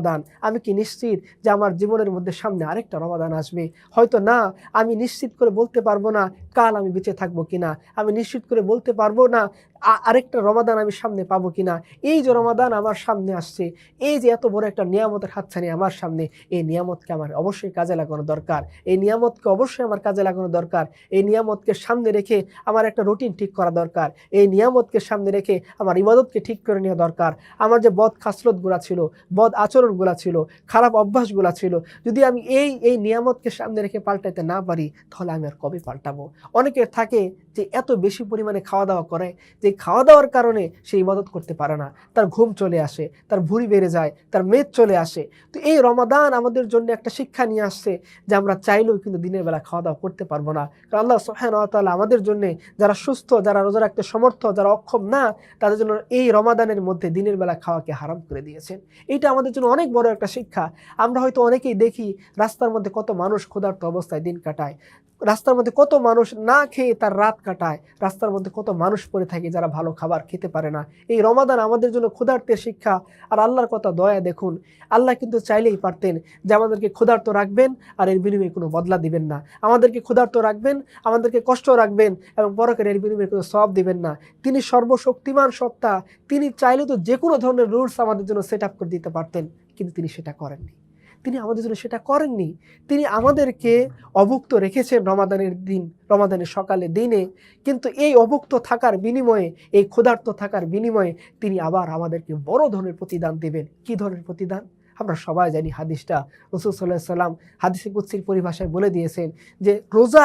রমাদান, আমি কি নিশ্চিত যে আমার জীবনের মধ্যে সামনে আরেকটা রমাদান আসবে? হয়তো না। আমি নিশ্চিত করে বলতে পারবো না কাল আমি বেঁচে থাকবো কিনা। আমি নিশ্চিত করে বলতে পারবো না আরেকটা রমাদান আমি সামনে পাবো কিনা। এই যে রমাদান আমার সামনে আসছে, এই যে এত বড় একটা নিয়ামতের হাতছানি আমার সামনে, এই নিয়ামতকে আমার অবশ্যই কাজে লাগানো দরকার। এই নিয়ামতকে অবশ্যই আমার কাজে লাগানো দরকার। এই নিয়ামতকে সামনে রেখে আমার একটা রুটিন ঠিক করা দরকার। এই নিয়ামতকে সামনে রেখে আমার ইবাদতকে ঠিক করে নেওয়া দরকার। আমার যে বদ খাসলতগুলা ছিল, বদ আচরণগুলা ছিল, খারাপ অভ্যাসগুলা ছিল, যদি আমি এই নিয়ামতকে সামনে রেখে পাল্টাইতে না পারি, তাহলে আমি আর কবে পাল্টাবো? অনেকের থাকে যে এত বেশি পরিমাণে খাওয়া দাওয়া করে যে খাওয়া দাওয়ার কারণে সে ইবাদত করতে পারে না, তার ঘুম চলে আসে, তার ভুঁড়ি বেড়ে যায়, তার মেদ চলে আসে। তো এই রমাদান আমাদের জন্য একটা শিক্ষা নিয়ে আসছে যে আমরা চাইলেও কিন্তু দিনের বেলা খাওয়া দাওয়া করতে পারবো না। কারণ আল্লাহ সুবহানাহু ওয়া তাআলা আমাদের জন্য, যারা সুস্থ, যারা রোজা রাখতে সমর্থ, যারা অক্ষম না, তাদের জন্য এই রমাদানের মধ্যে দিনের বেলা খাওয়াকে হারাম করে দিয়েছেন। এটা আমাদের জন্য অনেক বড় একটা শিক্ষা। আমরা হয়তো অনেকেই দেখি রাস্তার মধ্যে কত মানুষ ক্ষুধার্ত অবস্থায় দিন কাটায়, রাস্তার মধ্যে কত মানুষ না খেয়ে তার রাত কাটায়, রাস্তার মধ্যে কত মানুষ পড়ে থাকে যারা ভালো খাবার খেতে পারে না। এই রমাদান আমাদের জন্য ক্ষুধার্তের শিক্ষা। আর আল্লাহর কথা দয়া দেখুন, আল্লাহ কিন্তু চাইলেই পারতেন যে আমাদেরকে ক্ষুধার্ত রাখবেন আর এর বিনিময়ে কোনো বদলা দিবেন না, আমাদেরকে ক্ষুধার্ত রাখবেন, আমাদেরকে কষ্ট রাখবেন এবং পরকালে এর বিনিময়ে কোনো সওয়াব দিবেন না। তিনি সর্বশক্তিমান সত্তা, তিনি চাইলে তো যে কোনো ধরনের রুলস আমাদের জন্য সেট আপ করে দিতে পারতেন, কিন্তু তিনি সেটা করেননি। তিনি আমাদের জন্য সেটা করেননি। তিনি আমাদেরকে অভুক্ত রেখেছেন রমাদানের দিন, রমাদানের সকালে দিনে, কিন্তু এই অভুক্ত থাকার বিনিময়ে, এই ক্ষুধার্ত থাকার বিনিময়ে তিনি আবার আমাদেরকে বড় ধরনের প্রতিদান দেবেন। কি ধরনের প্রতিদান? আমরা সবাই জানি হাদিসটা। রাসূল সাল্লাল্লাহু আলাইহি ওয়াসাল্লাম হাদিসে কুদসির পরিভাষায় বলে দিয়েছেন যে রোজা